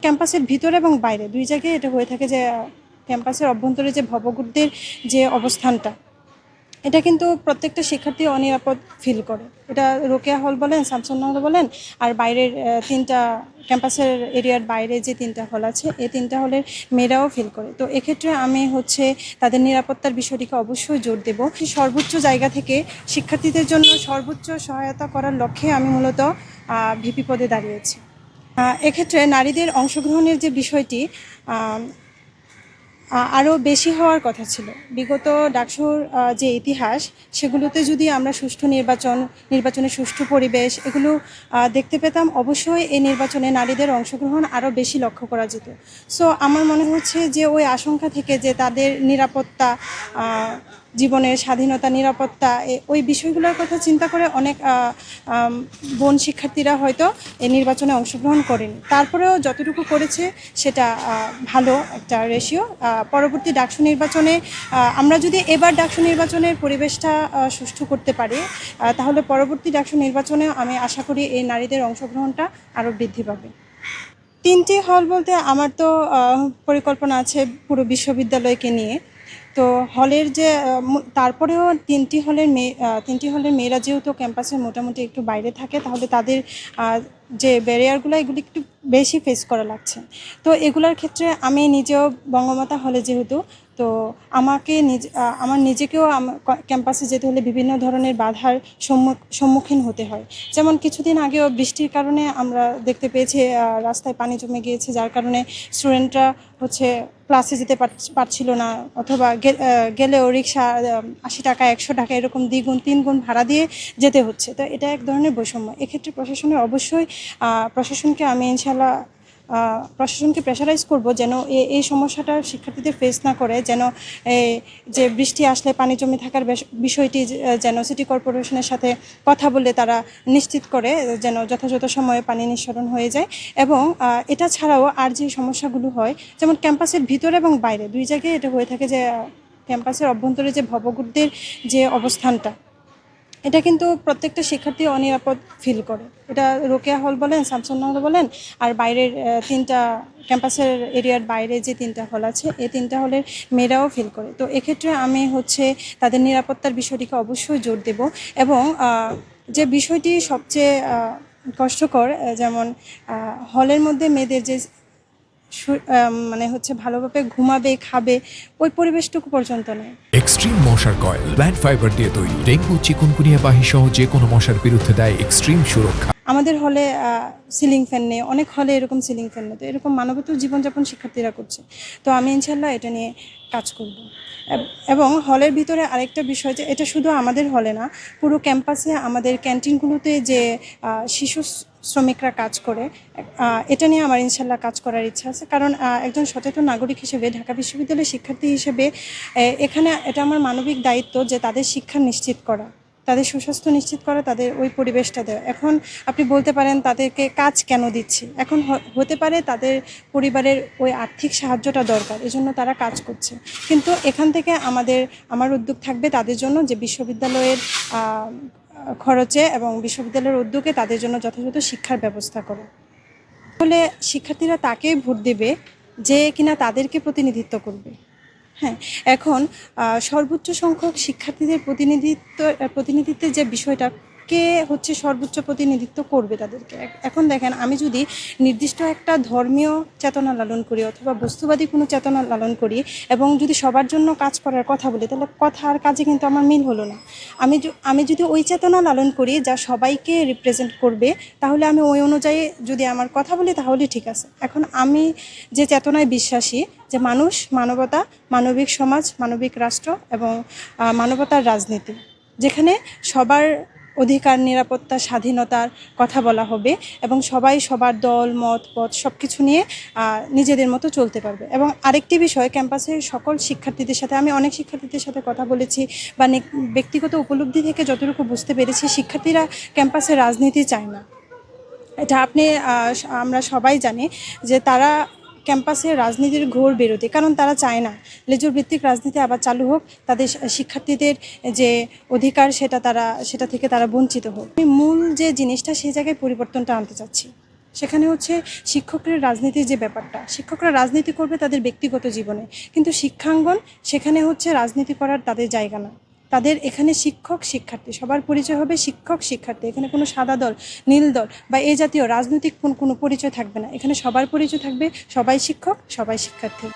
ক্যাম্পাসের ভিতরে এবং বাইরে দুই জায়গায় এটা হয়ে থাকে যে ক্যাম্পাসের অভ্যন্তরে যে ভবঘুরদের যে অবস্থানটা, এটা কিন্তু প্রত্যেকটা শিক্ষার্থী অনিরাপদ ফিল করে। এটা রোকেয়া হল বলেন, শামসুন্নাহ হল বলেন, আর বাইরের তিনটা ক্যাম্পাসের এরিয়ার বাইরে যে তিনটা হল আছে, এই তিনটা হলের মেয়েরাও ফিল করে। তো এক্ষেত্রে আমি তাদের নিরাপত্তার বিষয়টিকে অবশ্যই জোর দেব। সর্বোচ্চ জায়গা থেকে শিক্ষার্থীদের জন্য সর্বোচ্চ সহায়তা করার লক্ষ্যে আমি মূলত ভিপি পদে দাঁড়িয়েছি। এক্ষেত্রে নারীদের অংশগ্রহণের যে বিষয়টি আরও বেশি হওয়ার কথা ছিল। বিগত ডাকসুর যে ইতিহাস, সেগুলোতে যদি আমরা সুষ্ঠু নির্বাচনের সুষ্ঠু পরিবেশ এগুলো দেখতে পেতাম, অবশ্যই এই নির্বাচনে নারীদের অংশগ্রহণ আরও বেশি লক্ষ্য করা যেত। সো আমার মনে হচ্ছে যে ওই আশঙ্কা থেকে যে তাদের নিরাপত্তা, জীবনের স্বাধীনতা, নিরাপত্তা, ওই বিষয়গুলোর কথা চিন্তা করে অনেক বোন শিক্ষার্থীরা হয়তো এই নির্বাচনে অংশগ্রহণ করেনি। তারপরেও যতটুকু করেছে সেটা ভালো একটা রেশিও। পরবর্তী ডাকসু নির্বাচনে আমরা যদি এবার ডাকসু নির্বাচনের পরিবেশটা সুষ্ঠু করতে পারি, তাহলে পরবর্তী ডাকসু নির্বাচনে আমি আশা করি এই নারীদের অংশগ্রহণটা আরও বৃদ্ধি পাবে। 3টি হল বলতে আমার তো পরিকল্পনা আছে পুরো বিশ্ববিদ্যালয়কে নিয়ে। তো হলের যে তারপরেও 3টি হলের মেয়েরা যেহেতু ক্যাম্পাসের মোটামুটি একটু বাইরে থাকে, তাহলে তাদের যে ব্যারিয়ারগুলো এগুলি একটু বেশি ফেস করা লাগছে। তো এগুলোর ক্ষেত্রে আমি নিজেও বঙ্গমাতা হলে যেহেতু, তো আমার নিজেকেও ক্যাম্পাসে যেতে হলে বিভিন্ন ধরনের বাধার সম্মুখীন হতে হয়। যেমন কিছুদিন আগেও বৃষ্টির কারণে আমরা দেখতে পেয়েছি রাস্তায় পানি জমে গিয়েছে, যার কারণে স্টুডেন্টরা ক্লাসে যেতে পারছিল না, অথবা গেলেও রিক্সা 80 টাকা 100 টাকা এরকম 2 গুণ 3 গুণ ভাড়া দিয়ে যেতে হচ্ছে। তো এটা এক ধরনের বৈষম্য। এক্ষেত্রে প্রশাসনকে আমি ইনশাল্লাহ প্রশাসনকে প্রেশারাইজ করব যেন এই সমস্যাটা শিক্ষার্থীদের ফেস না করে, যেন যে বৃষ্টি আসলে পানি জমে থাকার বিষয়টি যেন সিটি কর্পোরেশনের সাথে কথা বলে তারা নিশ্চিত করে যেন যথাযথ সময়ে পানি নিঃসরণ হয়ে যায়। এবং এটা ছাড়াও আর যে সমস্যাগুলো হয়, যেমন ক্যাম্পাসের ভিতরে এবং বাইরে দুই জায়গায় এটা হয়ে থাকে যে ক্যাম্পাসের অভ্যন্তরে যে ভবঘুরদের যে অবস্থানটা, এটা কিন্তু প্রত্যেকটা শিক্ষার্থী অনিরাপদ ফিল করে। এটা রোকেয়া হল বলেন, শামসুন্নাহ হল বলেন, আর বাইরের তিনটা ক্যাম্পাসের এরিয়ার বাইরে যে তিনটা হল আছে, এই তিনটা হলের মেয়েরাও ফিল করে। তো এক্ষেত্রে আমি তাদের নিরাপত্তার বিষয়টিকে অবশ্যই জোর দেব। এবং যে বিষয়টি সবচেয়ে কষ্টকর, যেমন হলের মধ্যে মেয়েদের যে ভালোভাবে ঘুমাবে, খাবে, ওই পরিবেশটুকু পর্যন্ত নেই। এক্সট্রিম মশার কয়েল প্ল্যান্ট ফাইবার দিয়ে তৈরি, ডেঙ্গু, চিকুনগুনিয়া বাহি সহ যে কোনো মশার বিরুদ্ধে দেয় এক্সট্রিম সুরক্ষা। আমাদের হলে সিলিং ফ্যান নেই, অনেক হলে এরকম সিলিং ফ্যান নেই। তো এরকম মানবত জীবনযাপন শিক্ষার্থীরা করছে। তো আমি ইনশাল্লাহ এটা নিয়ে কাজ করব। এবং হলের ভিতরে আরেকটা বিষয়, যে এটা শুধু আমাদের হলে না, পুরো ক্যাম্পাসে আমাদের ক্যান্টিনগুলোতে যে শিশু শ্রমিকরা কাজ করে, এটা নিয়ে আমার ইনশাল্লাহ কাজ করার ইচ্ছা আছে। কারণ একজন সচেতন নাগরিক হিসেবে, ঢাকা বিশ্ববিদ্যালয়ের শিক্ষার্থী হিসেবে এখানে এটা আমার মানবিক দায়িত্ব যে তাদের শিক্ষা নিশ্চিত করা, তাদের সুস্বাস্থ্য নিশ্চিত করা, তাদের ওই পরিবেশটা দেওয়া। এখন আপনি বলতে পারেন তাদেরকে কাজ কেন দিচ্ছি, এখন হতে পারে তাদের পরিবারের ওই আর্থিক সাহায্যটা দরকার, এজন্য তারা কাজ করছে। কিন্তু এখান থেকে আমার উদ্যোগ থাকবে তাদের জন্য, যে বিশ্ববিদ্যালয়ের খরচে এবং বিশ্ববিদ্যালয়ের উদ্যোগে তাদের জন্য যথাযথ শিক্ষার ব্যবস্থা করা। ফলে শিক্ষার্থীরা তাকেই ভোট দেবে যে কিনা তাদেরকে প্রতিনিধিত্ব করবে। হ্যাঁ, এখন সর্বোচ্চ সংখ্যক শিক্ষার্থীদের প্রতিনিধিত্বের যে বিষয়টা, কে সর্বোচ্চ প্রতিনিধিত্ব করবে তাদেরকে। এখন দেখেন, আমি যদি নির্দিষ্ট একটা ধর্মীয় চেতনা লালন করি অথবা বস্তুবাদী কোনো চেতনা লালন করি এবং যদি সবার জন্য কাজ করার কথা বলি, তাহলে কথা আর কাজে কিন্তু আমার মিল হলো না। আমি যদি ওই চেতনা লালন করি যা সবাইকে রিপ্রেজেন্ট করবে, তাহলে আমি ওই অনুযায়ী যদি আমার কথা বলি তাহলে ঠিক আছে। এখন আমি যে চেতনায় বিশ্বাসী, যে মানুষ, মানবতা, মানবিক সমাজ, মানবিক রাষ্ট্র এবং মানবতার রাজনীতি, যেখানে সবার অধিকার, নিরাপত্তা, স্বাধীনতার কথা বলা হবে এবং সবাই সবার দল, মত, পথ সব কিছু নিয়ে নিজেদের মতো চলতে পারবে। এবং আরেকটি বিষয়, ক্যাম্পাসের সকল শিক্ষার্থীদের সাথে, আমি অনেক শিক্ষার্থীদের সাথে কথা বলেছি বা ব্যক্তিগত উপলব্ধি থেকে যতটুকু বুঝতে পেরেছি, শিক্ষার্থীরা ক্যাম্পাসে রাজনীতি চায় না। এটা আমরা সবাই জানি যে তারা ক্যাম্পাসের রাজনীতির ঘোর বিরোধী, কারণ তারা চায় না লেজুর ভিত্তিক রাজনীতি আবার চালু হোক, তাদের শিক্ষার্থীদের যে অধিকার সেটা থেকে তারা বঞ্চিত হোক। আমি মূল যে জিনিসটা, সেই জায়গায় পরিবর্তনটা আনতে চাচ্ছি। সেখানে হচ্ছে শিক্ষকের রাজনীতির যে ব্যাপারটা, শিক্ষকরা রাজনীতি করবে তাদের ব্যক্তিগত জীবনে, কিন্তু শিক্ষাঙ্গন সেখানে হচ্ছে রাজনীতি করার তাদের জায়গা না। তাদের এখানে শিক্ষক শিক্ষার্থী সবার পরিচয় হবে শিক্ষক শিক্ষার্থী। এখানে কোনো সাদা দল, নীল দল বা এই জাতীয় রাজনৈতিক কোনো পরিচয় থাকবে না। এখানে সবার পরিচয় থাকবে সবাই শিক্ষক, সবাই শিক্ষার্থী।